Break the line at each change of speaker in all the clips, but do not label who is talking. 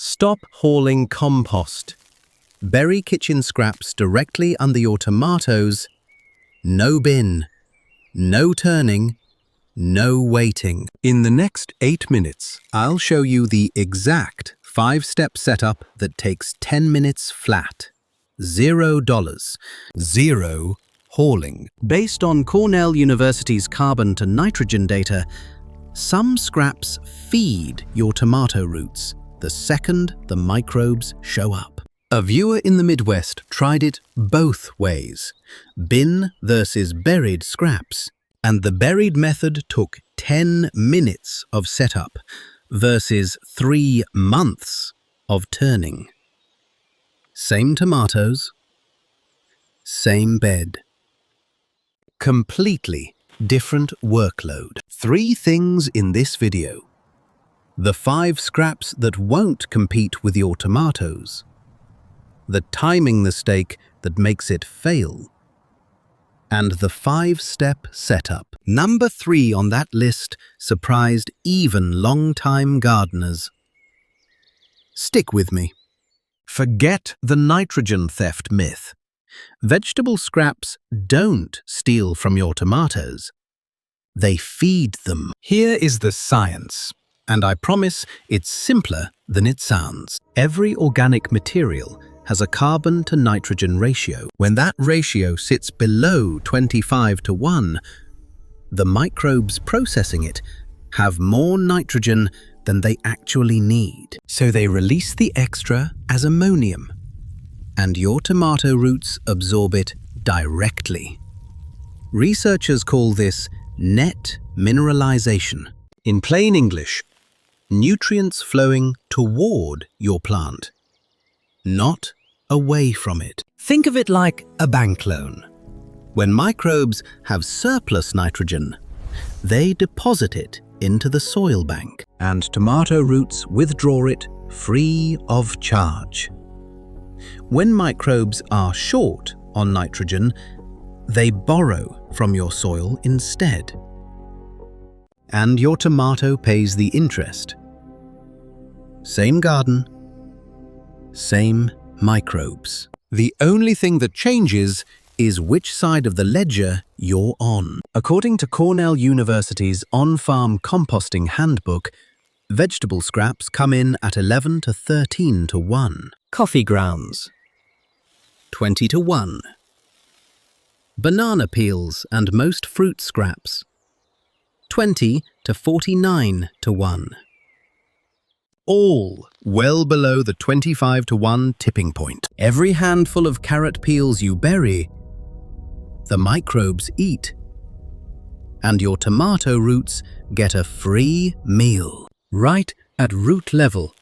Stop hauling compost. Bury kitchen scraps directly under your tomatoes. No bin. No turning. No waiting. In the next 8 minutes, I'll show you the exact 5-step setup that takes 10 minutes flat. $0. Zero hauling. Based on Cornell University's carbon to nitrogen data, some scraps feed your tomato roots the second the microbes show up. A viewer in the Midwest tried it both ways, bin versus buried scraps, and the buried method took 10 minutes of setup versus 3 months of turning. Same tomatoes, same bed. Completely different workload. 3 things in this video. The 5 scraps that won't compete with your tomatoes. The timing mistake that makes it fail. And the 5-step setup. Number 3 on that list surprised even long-time gardeners. Stick with me. Forget the nitrogen theft myth. Vegetable scraps don't steal from your tomatoes. They feed them. Here is the science, and I promise it's simpler than it sounds. Every organic material has a carbon to nitrogen ratio. When that ratio sits below 25:1, the microbes processing it have more nitrogen than they actually need. So they release the extra as ammonium, and your tomato roots absorb it directly. Researchers call this net mineralization. In plain English, nutrients flowing toward your plant, not away from it. Think of it like a bank loan. When microbes have surplus nitrogen, they deposit it into the soil bank, and tomato roots withdraw it free of charge. When microbes are short on nitrogen, they borrow from your soil instead. And your tomato pays the interest. Same garden, same microbes. The only thing that changes is which side of the ledger you're on. According to Cornell University's on-farm composting handbook, vegetable scraps come in at 11 to 13 to 1. Coffee grounds, 20 to 1. Banana peels and most fruit scraps, 20 to 49 to 1. All well below the 25 to 1 tipping point. Every handful of carrot peels you bury, the microbes eat, and your tomato roots get a free meal. Right at root level.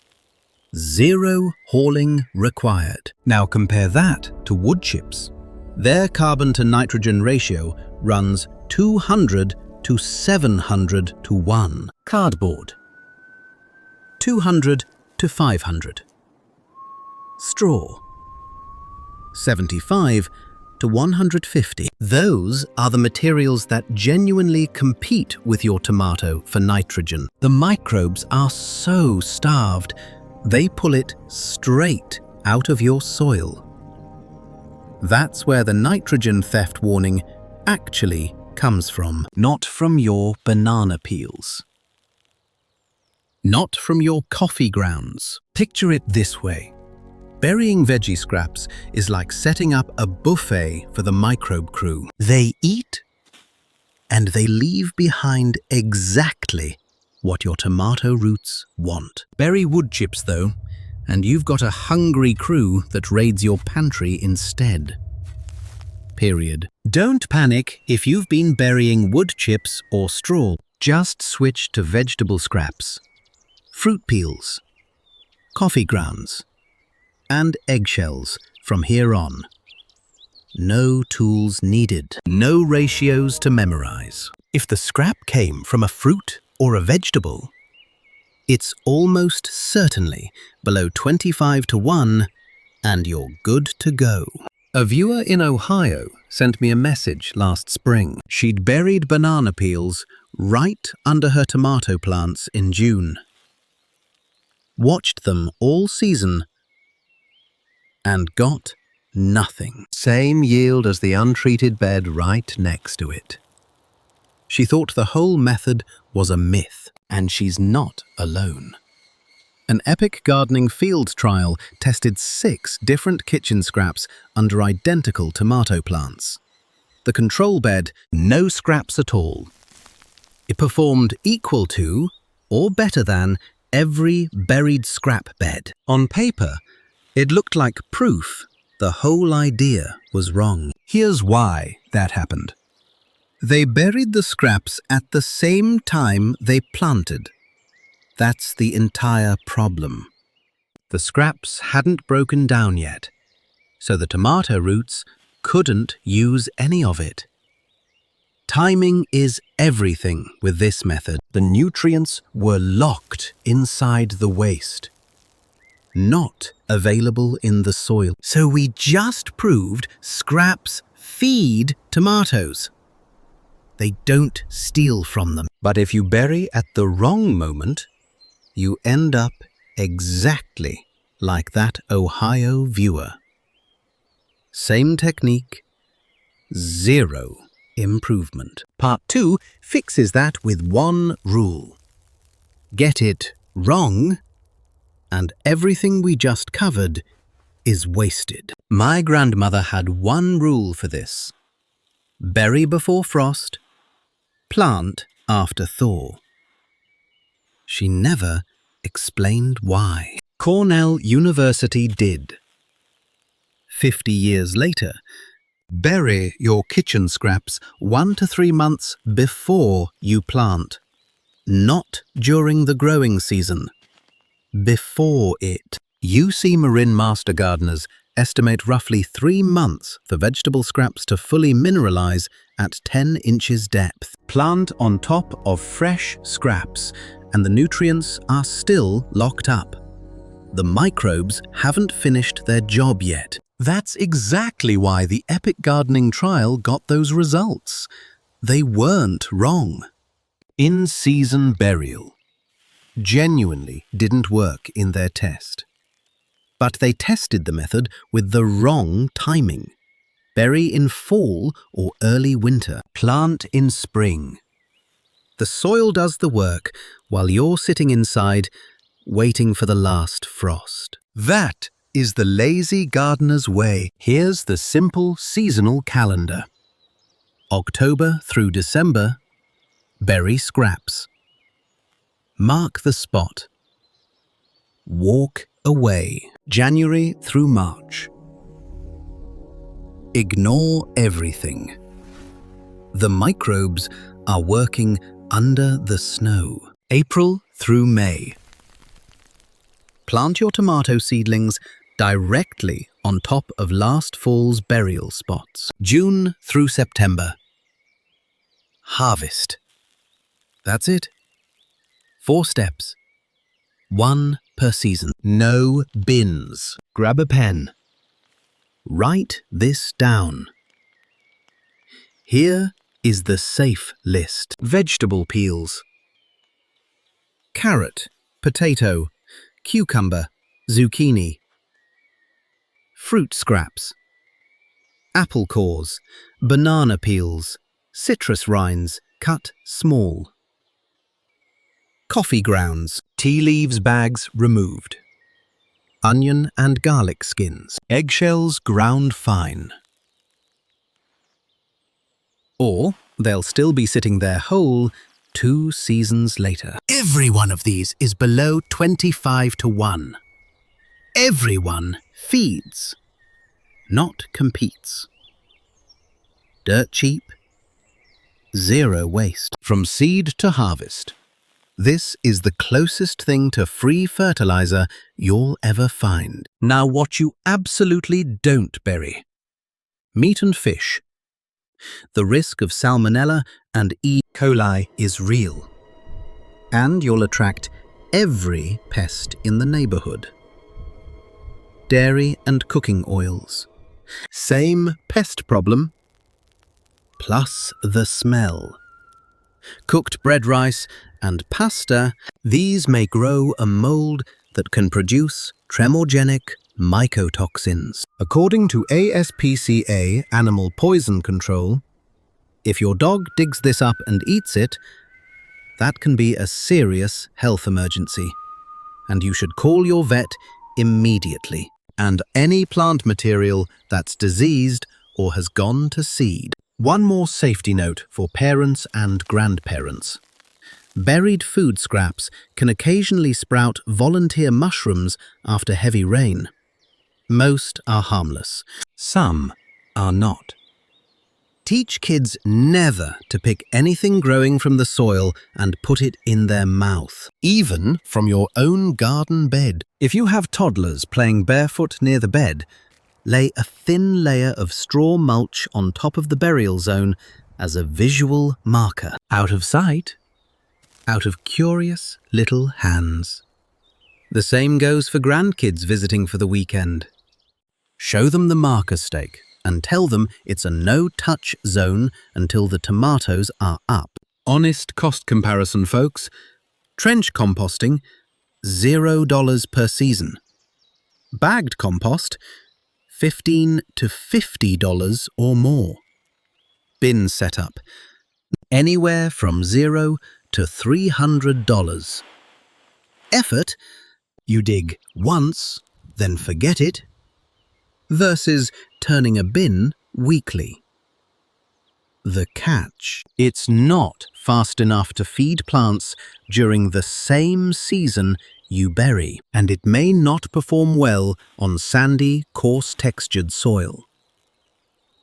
0 hauling required. Now compare that to wood chips. Their carbon to nitrogen ratio runs 200 to 700 to 1. Cardboard, 200 to 500. Straw, 75 to 150. Those are the materials that genuinely compete with your tomato for nitrogen. The microbes are so starved, they pull it straight out of your soil. That's where the nitrogen theft warning actually comes from. Not from your banana peels. Not from your coffee grounds. Picture it this way. Burying veggie scraps is like setting up a buffet for the microbe crew. They eat, and they leave behind exactly what your tomato roots want. Bury wood chips though, and you've got a hungry crew that raids your pantry instead. Period. Don't panic if you've been burying wood chips or straw. Just switch to vegetable scraps, fruit peels, coffee grounds, and eggshells from here on. No tools needed, no ratios to memorize. If the scrap came from a fruit or a vegetable, it's almost certainly below 25 to 1, and you're good to go. A viewer in Ohio sent me a message last spring. She'd buried banana peels right under her tomato plants in June. watched them all season, and got nothing. Same yield as the untreated bed right next to it. She thought the whole method was a myth, and she's not alone. An epic gardening field trial tested 6 different kitchen scraps under identical tomato plants. The control bed, no scraps at all. It performed equal to, or better than, every buried scrap bed. On paper, it looked like proof the whole idea was wrong. Here's why that happened. They buried the scraps at the same time they planted. That's the entire problem. The scraps hadn't broken down yet, so the tomato roots couldn't use any of it. Timing is everything with this method. The nutrients were locked inside the waste, not available in the soil. So we just proved scraps feed tomatoes. They don't steal from them. But if you bury at the wrong moment, you end up exactly like that Ohio viewer. Same technique, zero improvement. Part 2 fixes that with one rule. Get it wrong, and everything we just covered is wasted. My grandmother had one rule for this. Bury before frost, plant after thaw. She never explained why. Cornell University did. 50 years later, bury your kitchen scraps 1 to 3 months before you plant, not during the growing season. Before it. UC Marin Master Gardeners estimate roughly 3 months for vegetable scraps to fully mineralize at 10 inches depth. Plant on top of fresh scraps, and the nutrients are still locked up. The microbes haven't finished their job yet. That's exactly why the epic gardening trial got those results. They weren't wrong. In-season burial genuinely didn't work in their test. But they tested the method with the wrong timing. Bury in fall or early winter. Plant in spring. The soil does the work while you're sitting inside waiting for the last frost. That is the lazy gardener's way. Here's the simple seasonal calendar. October through December, bury scraps. Mark the spot. Walk away. January through March. Ignore everything. The microbes are working under the snow. April through May. Plant your tomato seedlings directly on top of last fall's burial spots. June through September. Harvest. That's it. 4 steps. 1 per season. No bins. Grab a pen. Write this down. Here is the safe list. Vegetable peels. Carrot, potato, cucumber, zucchini. Fruit scraps. Apple cores, banana peels, citrus rinds cut small. Coffee grounds, tea leaves bags removed. Onion and garlic skins, eggshells ground fine. Or they'll still be sitting there whole 2 seasons later. Every one of these is below 25 to 1. Everyone feeds, not competes. Dirt cheap, zero waste. From seed to harvest. This is the closest thing to free fertilizer you'll ever find. Now what you absolutely don't bury. Meat and fish. The risk of salmonella and E. coli is real. And you'll attract every pest in the neighborhood. Dairy and cooking oils. Same pest problem, plus the smell. Cooked bread rice and pasta, these may grow a mold that can produce tremorgenic mycotoxins. According to ASPCA Animal Poison Control, if your dog digs this up and eats it, that can be a serious health emergency, and you should call your vet immediately. And any plant material that's diseased or has gone to seed. One more safety note for parents and grandparents. Buried food scraps can occasionally sprout volunteer mushrooms after heavy rain. Most are harmless. Some are not. Teach kids never to pick anything growing from the soil and put it in their mouth, even from your own garden bed. If you have toddlers playing barefoot near the bed, lay a thin layer of straw mulch on top of the burial zone as a visual marker. Out of sight, out of curious little hands. The same goes for grandkids visiting for the weekend. Show them the marker stake and tell them it's a no-touch zone until the tomatoes are up. Honest cost comparison, folks. Trench composting, $0 per season. Bagged compost, $15 to $50 or more. Bin setup, anywhere from $0 to $300. Effort, you dig once, then forget it, versus turning a bin weekly. The catch: it's not fast enough to feed plants during the same season you bury, and it may not perform well on sandy, coarse-textured soil.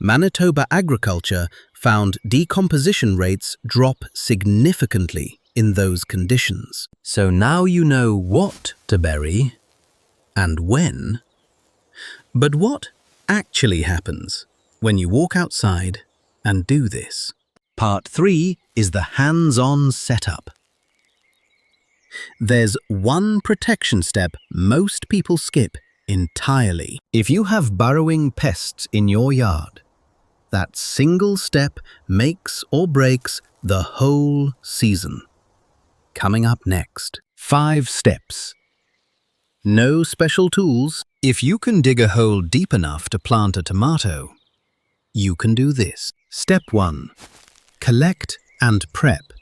Manitoba agriculture found decomposition rates drop significantly in those conditions. So now you know what to bury and when. But what actually happens when you walk outside and do this? Part 3 is the hands-on setup. There's one protection step most people skip entirely. If you have burrowing pests in your yard, that single step makes or breaks the whole season. Coming up next, 5 steps. No special tools. If you can dig a hole deep enough to plant a tomato, you can do this. Step 1. Collect and prep.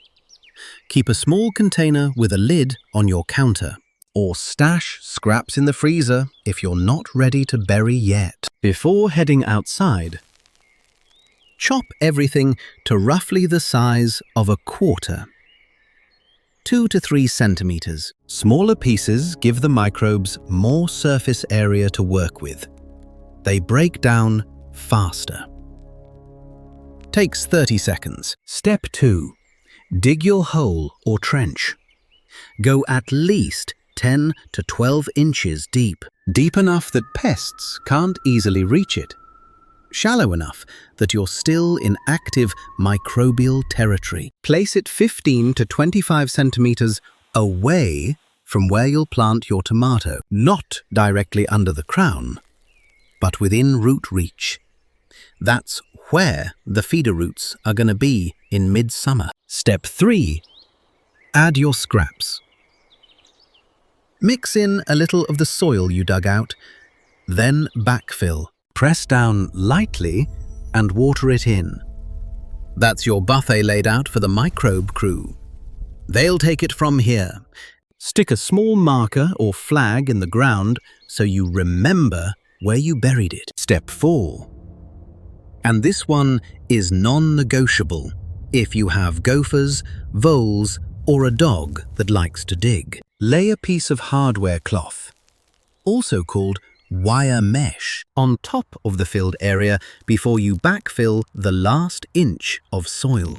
Keep a small container with a lid on your counter, or stash scraps in the freezer if you're not ready to bury yet. Before heading outside, chop everything to roughly the size of a quarter. 2 to 3 centimeters. Smaller pieces give the microbes more surface area to work with. They break down faster. Takes 30 seconds. Step 2. Dig your hole or trench. Go at least 10 to 12 inches deep. Deep enough that pests can't easily reach it. Shallow enough that you're still in active microbial territory. Place it 15 to 25 centimeters away from where you'll plant your tomato, not directly under the crown, but within root reach. That's where the feeder roots are going to be in midsummer. Step 3. Add your scraps. Mix in a little of the soil you dug out, then backfill. Press down lightly and water it in. That's your buffet laid out for the microbe crew. They'll take it from here. Stick a small marker or flag in the ground so you remember where you buried it. Step 4. And this one is non-negotiable if you have gophers, voles, or a dog that likes to dig. Lay a piece of hardware cloth, also called wire mesh, on top of the filled area before you backfill the last inch of soil.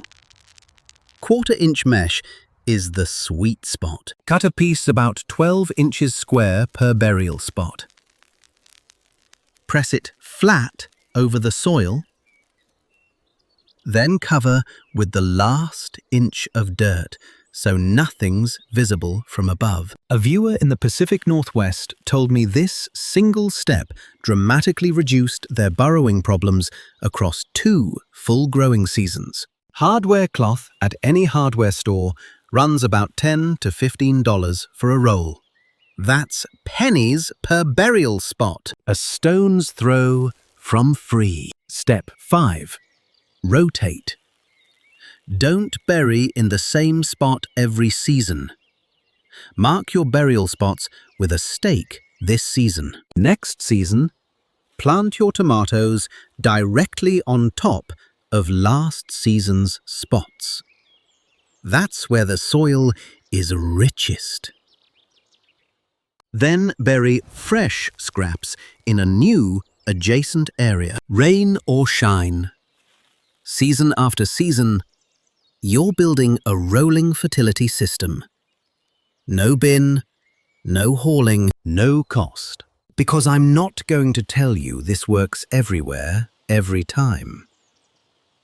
1/4-inch mesh is the sweet spot. Cut a piece about 12 inches square per burial spot. Press it flat over the soil, then cover with the last inch of dirt so nothing's visible from above. A viewer in the Pacific Northwest told me this single step dramatically reduced their burrowing problems across 2 full growing seasons. Hardware cloth at any hardware store runs about $10 to $15 for a roll. That's pennies per burial spot. A stone's throw from free. Step 5. Rotate. Don't bury in the same spot every season. Mark your burial spots with a stake this season. Next season, plant your tomatoes directly on top of last season's spots. That's where the soil is richest. Then bury fresh scraps in a new adjacent area. Rain or shine, season after season, you're building a rolling fertility system. No bin, no hauling, no cost. Because I'm not going to tell you this works everywhere, every time.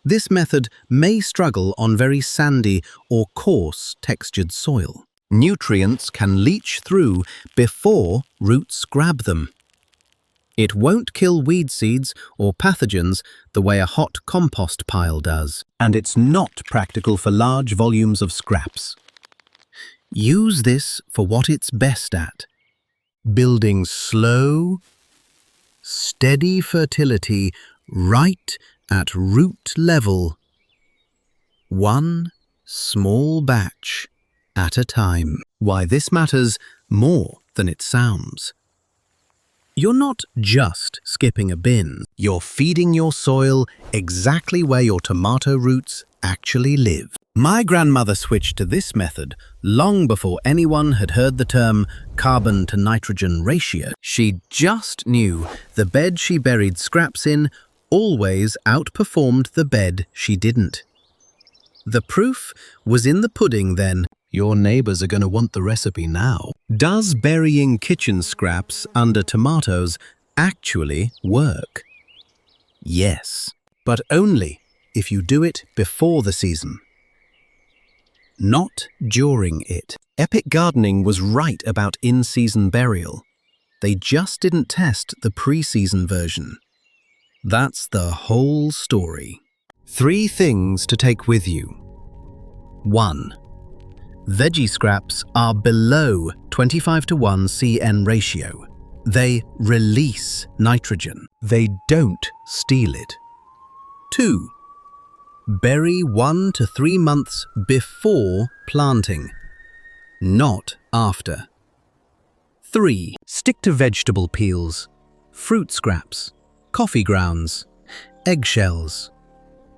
This method may struggle on very sandy or coarse textured soil. Nutrients can leach through before roots grab them. It won't kill weed seeds or pathogens the way a hot compost pile does. And it's not practical for large volumes of scraps. Use this for what it's best at. Building slow, steady fertility right at root level. One small batch at a time. Why this matters more than it sounds. You're not just skipping a bin. You're feeding your soil exactly where your tomato roots actually live. My grandmother switched to this method long before anyone had heard the term carbon to nitrogen ratio. She just knew the bed she buried scraps in always outperformed the bed she didn't. The proof was in the pudding then. Your neighbors are going to want the recipe now. Does burying kitchen scraps under tomatoes actually work? Yes, but only if you do it before the season, not during it. Epic Gardening was right about in-season burial. They just didn't test the pre-season version. That's the whole story. 3 things to take with you. 1. Veggie scraps are below 25:1 CN ratio. They release nitrogen. They don't steal it. 2. Bury 1 to 3 months before planting, not after. 3. Stick to vegetable peels, fruit scraps, coffee grounds, eggshells.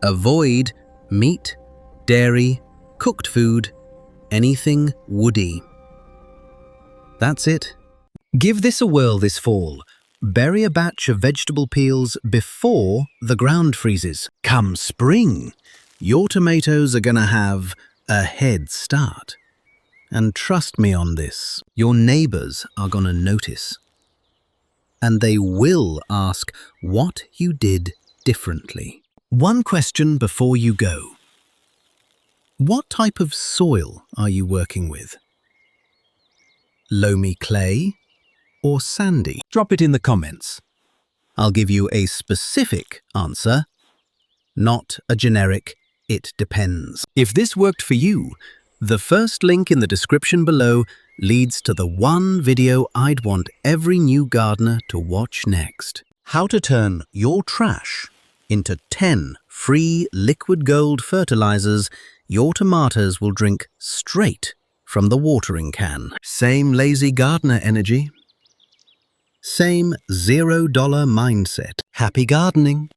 Avoid meat, dairy, cooked food, anything woody. That's it. Give this a whirl this fall. Bury a batch of vegetable peels before the ground freezes. Come spring, your tomatoes are gonna have a head start. And trust me on this, your neighbors are gonna notice. And they will ask what you did differently. One question before you go. What type of soil are you working with? Loamy clay or sandy? Drop it in the comments. I'll give you a specific answer, not a generic, it depends. If this worked for you, the first link in the description below leads to the one video I'd want every new gardener to watch next. How to turn your trash into 10 free liquid gold fertilizers your tomatoes will drink straight from the watering can. Same lazy gardener energy. Same $0 mindset. Happy gardening.